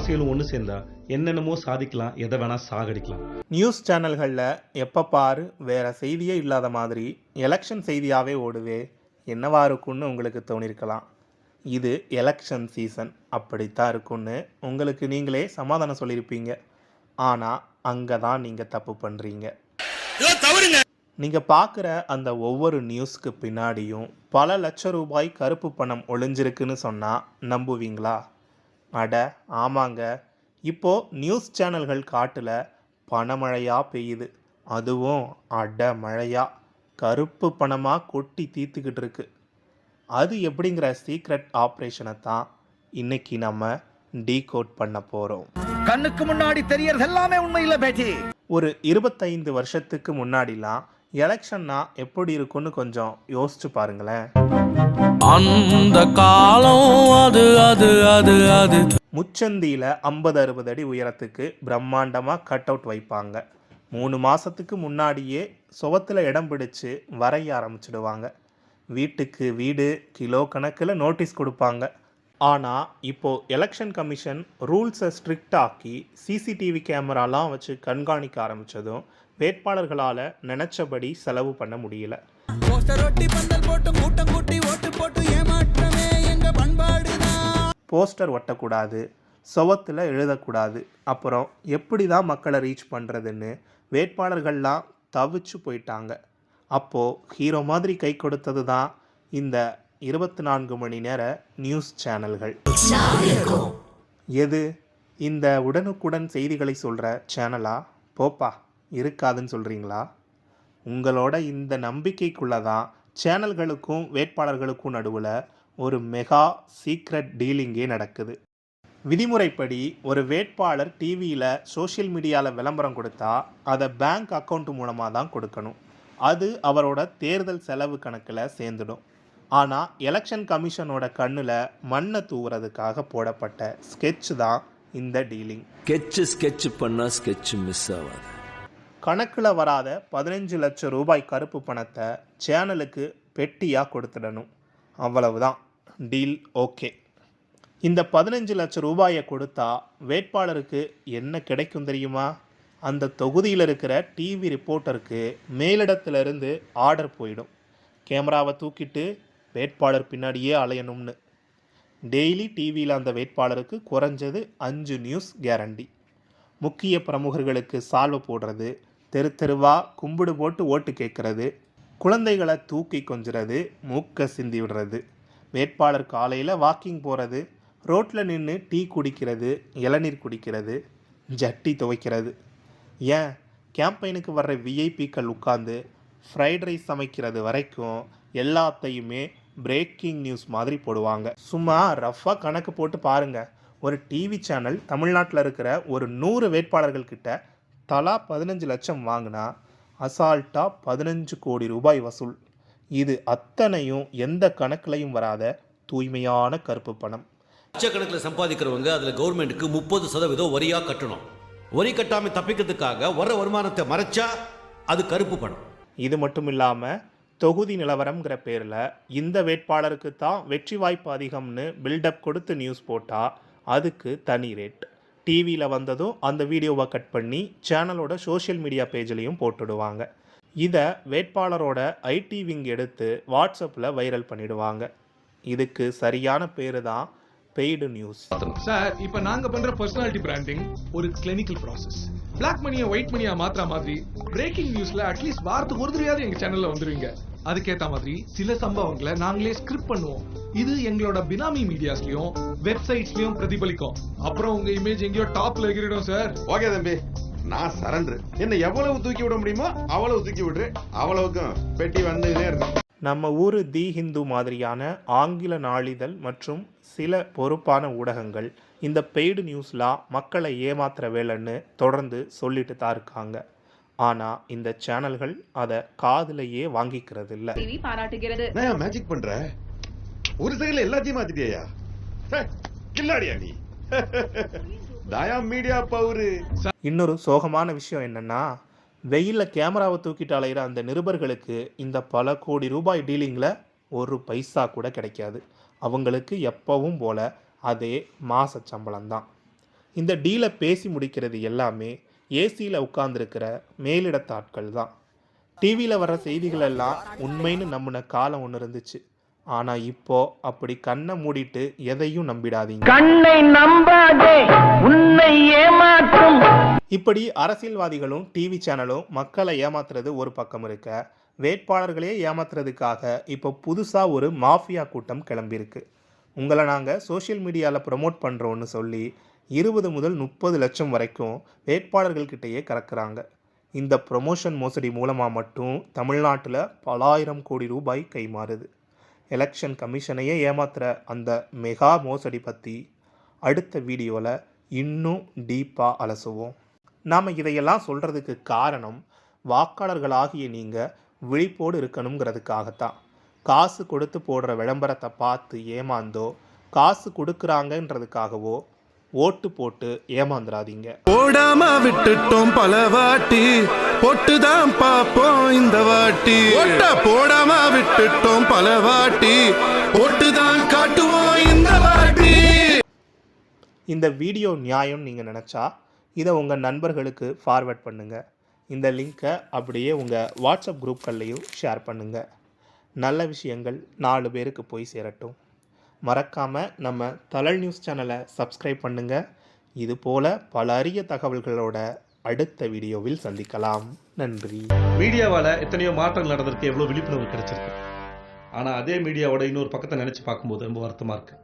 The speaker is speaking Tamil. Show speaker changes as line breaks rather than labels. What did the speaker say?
ஆசைகளும் ஒன்று சேர்ந்தா என்னென்னமோ சாதிக்கலாம், எதை வேணா சாகடிக்கலாம்.
நியூஸ் சேனல்களில் எப்போ பாரு வேறு செய்தியே இல்லாத மாதிரி எலெக்ஷன் செய்தியாகவே ஓடுவே, என்னவா இருக்கும்னு உங்களுக்கு தோணியிருக்கலாம். இது எலெக்ஷன் சீசன், அப்படித்தான் இருக்குன்னு உங்களுக்கு நீங்களே சமாதானம் சொல்லியிருப்பீங்க. ஆனால் அங்கே தான் நீங்கள் தப்பு பண்ணுறீங்க. நீங்கள் பார்க்குற அந்த ஒவ்வொரு நியூஸ்க்கு பின்னாடியும் பல லட்சம் ரூபாய் கருப்பு பணம் ஒளிஞ்சிருக்குன்னு சொன்னால் நம்புவீங்களா? அட ஆமாங்க, இப்போது நியூஸ் சேனல்கள் காட்டில் பணமழையாக பெய்யுது. அதுவும் அட மழையாக கருப்பு பணமாக கொட்டி தீர்த்துக்கிட்டு இருக்கு. அது எப்படிங்கிற சீக்ரெட் ஆப்ரேஷனை தான் இன்னைக்கு நம்ம டீகோட் பண்ண போகிறோம்.
கண்ணுக்கு முன்னாடி தெரியறது எல்லாமே உண்மை இல்லை பேட்டி.
ஒரு 25 வருஷத்துக்கு முன்னாடிலாம் எலெக்ஷன்னா எப்படி இருக்குன்னு கொஞ்சம் யோசிச்சு பாருங்களேன்.
அந்த காலம் அது அது அது அது
முச்சந்தியில் 50-60 அடி உயரத்துக்கு பிரம்மாண்டமாக கட் அவுட் வைப்பாங்க. 3 மாதத்துக்கு முன்னாடியே சுவத்தில் இடம் பிடிச்சு வரைய ஆரம்பிச்சிடுவாங்க. வீட்டுக்கு வீடு கிலோ கணக்கில் நோட்டீஸ் கொடுப்பாங்க. ஆனால் இப்போது எலெக்ஷன் கமிஷன் ரூல்ஸை ஸ்ட்ரிக்ட் ஆக்கி சிசிடிவி கேமராலாம் வச்சு கண்காணிக்க ஆரம்பித்ததும் வேட்பாளர்களால் நினச்சபடி செலவு பண்ண முடியல. போஸ்டர் ஒட்டக்கூடாது, சுவத்தில் எழுதக்கூடாது, அப்புறம் எப்படி தான் மக்களை ரீச் பண்ணுறதுன்னு வேட்பாளர்கள்லாம் தவிச்சு போயிட்டாங்க. அப்போது ஹீரோ மாதிரி கை கொடுத்தது தான் இந்த 24 மணி நேர நியூஸ் சேனல்கள். எது இந்த உடனுக்குடன் செய்திகளை சொல்கிற சேனலா? போப்பா, இருக்காதுன்னு சொல்கிறீங்களா? உங்களோட இந்த நம்பிக்கைக்குள்ளே தான் சேனல்களுக்கும் வேட்பாளர்களுக்கும் நடுவில் ஒரு மெகா சீக்ரெட் டீலிங்கே நடக்குது. விதிமுறைப்படி ஒரு வேட்பாளர் டிவியில் சோஷியல் மீடியாவில் விளம்பரம் கொடுத்தா அதை பேங்க் அக்கௌண்ட் மூலமாக தான் கொடுக்கணும். அது அவரோட தேர்தல் செலவு கணக்கில் சேர்ந்துடும். ஆனால் எலெக்ஷன் கமிஷனோட கண்ணில் மண்ணை தூவுறதுக்காக போடப்பட்ட ஸ்கெட்ச் தான் இந்த டீலிங்.
ஸ்கெட்ச் பண்ணா ஸ்கெட்ச் மிஸ் ஆகாது.
கணக்கில் வராத 15 லட்சம் ரூபாய் கருப்பு பணத்தை சேனலுக்கு பெட்டியாக கொடுத்துடணும். அவ்வளவுதான், டீல் ஓகே. இந்த 15 லட்சம் ரூபாயை கொடுத்தா வேட்பாளருக்கு என்ன கிடைக்கும் தெரியுமா? அந்த தொகுதியில் இருக்கிற டிவி ரிப்போர்ட்டருக்கு மேலிடத்திலிருந்து ஆர்டர் போயிடும். கேமராவை தூக்கிட்டு வேட்பாளர் பின்னாடியே அலையணும்னு. டெய்லி டிவியில் அந்த வேட்பாளருக்கு குறைஞ்சது 5 நியூஸ் கேரண்டி. முக்கிய பிரமுகர்களுக்கு சால்வை போடுறது, தெரு தெருவாக கும்பிடு போட்டு ஓட்டு கேட்குறது, குழந்தைகளை தூக்கி கொஞ்சுறது, மூக்க சிந்தி விடுறது, வேட்பாளர் காலையில் வாக்கிங் போகிறது, ரோட்டில் நின்று டீ குடிக்கிறது, இளநீர் குடிக்கிறது, ஜட்டி துவைக்கிறது, ஏன் கேம்பெயினுக்கு வர்ற விஐபிக்கள் உட்காந்து ஃப்ரைட் ரைஸ் சமைக்கிறது வரைக்கும் எல்லாத்தையுமே பிரேக்கிங் நியூஸ் மாதிரி போடுவாங்க. சும்மா ரஃப்பாக கணக்கு போட்டு பாருங்கள். ஒரு டிவி சேனல் தமிழ்நாட்டில் இருக்கிற ஒரு 100 வேட்பாளர்கள்கிட்ட தலா 15 லட்சம் வாங்கினா அசால்ட்டாக 15 கோடி ரூபாய் வசூல். இது அத்தனையும் எந்த கணக்குலையும் வராத தூய்மையான கருப்பு பணம்.
லட்சக்கணக்கில் சம்பாதிக்கிறவங்க அதில் கவர்மெண்ட்டுக்கு 30% வரியாக கட்டணும். வரி கட்டாமல் தப்பிக்கிறதுக்காக வர வருமானத்தை மறைச்சா அது கருப்பு பணம்.
இது மட்டும் இல்லாமல் தொகுதி நிலவரம்ங்கிற பேரில் இந்த வேட்பாளருக்கு தான் வெற்றி வாய்ப்பு அதிகம்னு பில்டப் கொடுத்து நியூஸ் போட்டால் அதுக்கு தனி ரேட். டிவியில் வந்ததும் அந்த வீடியோவை கட் பண்ணி சேனலோட சோஷியல் மீடியா பேஜ்லேயும் போட்டுடுவாங்க. இதை வேட்பாளரோட ஐடி விங் எடுத்து வாட்ஸ்அப்பில் வைரல் பண்ணிடுவாங்க. இதுக்கு சரியான பேர் தான் பெய்டு நியூஸ்.
சார், இப்ப நாங்க பண்ற பர்சனாலிட்டி பிராண்டிங் ஒரு கிளினிக்கல் ப்ராசஸ். பிளாக் மணியை ஒயிட் மணியா மாத்திர மாதிரி பிரேக்கிங் நியூஸ்ல அட்லீஸ்ட் வாரத்துக்கு ஒரு தடவையாவது எங்க சேனல்ல வந்துருவீங்க. அதுக்கேற்ற மாதிரி சில சம்பவங்களை நாங்களே ஸ்கிரிப்ட் பண்ணுவோம். இது எங்களோட பினாமி மீடியாஸ்லயும் வெப்சைட்ஸ்லயும் பிரதிபலிக்கும். அப்புறம் உங்க இமேஜ் எங்கேயோ டாப்ல எகிரிடும் சார்.
ஓகே தம்பி, நான் சரண்டர். என்ன எவ்வளவு தூக்கி விட முடியுமோ அவ்வளவு தூக்கி விடுற, அவ்வளவுக்கும் பெட்டி வந்துட்டே இருக்கும்.
நம்ம ஊர் தி ஹிந்து மாதிரியான ஆங்கில நாளிதழ் மற்றும் சில பொறுப்பான ஊடகங்கள் இந்த பெய்டு நியூஸ்லாம் மக்களை ஏமாத்துற வேலைன்னு தொடர்ந்து சொல்லிட்டு தான் இருக்காங்க. ஆனால் இந்த சேனல்கள் அதை காதுலையே வாங்கிக்கிறது இல்லை.
நான் மேஜிக் பண்ற ஒரு செகண்ட்ல எல்லாத்தையும் மாத்திட்டியா? கில்லாடியா நீ? தயா மீடியா பவுரு.
இன்னொரு சோகமான விஷயம் என்னன்னா, வெயிலில் கேமராவை தூக்கிட்டு அலைகிற அந்த நிருபர்களுக்கு இந்த பல கோடி ரூபாய் டீலிங்கில் ஒரு பைசா கூட கிடைக்காது. அவங்களுக்கு எப்பவும் போல அதே மாச சம்பளம் தான். இந்த டீலை பேசி முடிக்கிறது எல்லாமே ஏசியில் உட்கார்ந்துருக்கிற மேலிடத்தாட்கள் தான். டிவியில் வர்ற செய்திகள் எல்லாம் உண்மைன்னு நம்பின காலம் ஒன்று இருந்துச்சு. ஆனால் இப்போ அப்படி கண்ணை மூடிட்டு எதையும் நம்பிடாதீங்க.
கண்ணை நம்பாதே, உன்னை ஏமாற்றும்.
இப்படி அரசியல்வாதிகளும் டிவி சேனலும் மக்களை ஏமாத்துறது ஒரு பக்கம் இருக்க, வேட்பாளர்களே ஏமாத்துறதுக்காக இப்போ புதுசாக ஒரு மாஃபியா கூட்டம் கிளம்பியிருக்கு. உங்களை நாங்கள் சோஷியல் மீடியாவில் ப்ரமோட் பண்ணுறோன்னு சொல்லி 20 முதல் 30 லட்சம் வரைக்கும் வேட்பாளர்கள்கிட்டயே கறக்குறாங்க. இந்த ப்ரொமோஷன் மோசடி மூலமாக மட்டும் தமிழ்நாட்டில் பலாயிரம் கோடி ரூபாய் கைமாறுது. எலெக்ஷன் கமிஷனையே ஏமாத்துகிற அந்த மெகா மோசடி பற்றி அடுத்த வீடியோவில் இன்னும் டீப்பாக அலசுவோம். நாம் இதையெல்லாம் சொல்கிறதுக்கு காரணம், வாக்காளர்களாகிய நீங்கள் விழிப்போடு இருக்கணுங்கிறதுக்காகத்தான். காசு கொடுத்து போடுற விளம்பரத்தை பார்த்து ஏமாந்தோ, காசு கொடுக்குறாங்கன்றதுக்காகவோ ஓட்டு போட்டு ஏமாந்துடாதீங்க.
போடாம விட்டுட்டோம் பல வாட்டி, போட்டுதான் பாப்போம் இந்த வாட்டி. போடாம விட்டுட்டோம் பல வாட்டி, போட்டுதான் காட்டுவோம் இந்த வாட்டி.
இந்த வீடியோ நியாயம் நீங்கள் நினச்சா இதை உங்கள் நண்பர்களுக்கு ஃபார்வர்ட் பண்ணுங்கள். இந்த லிங்க்கை அப்படியே உங்கள் வாட்ஸ்அப் குரூப்கள்லையும் ஷேர் பண்ணுங்கள். நல்ல விஷயங்கள் 4 பேருக்கு போய் சேரட்டும். மறக்காமல் நம்ம தழல் நியூஸ் சேனலை சப்ஸ்கிரைப் பண்ணுங்கள். இது போல் பல அரிய தகவல்களோட அடுத்த வீடியோவில் சந்திக்கலாம். நன்றி.
மீடியாவால் எத்தனையோ மாற்றங்கள் நடந்திருக்கு, எவ்வளோ விழிப்புணர்வு கிடைச்சிருக்கு. ஆனால் அதே மீடியாவோட இன்னொரு பக்கத்தை நினச்சி பார்க்கும்போது ரொம்ப வருத்தமாக இருக்குது.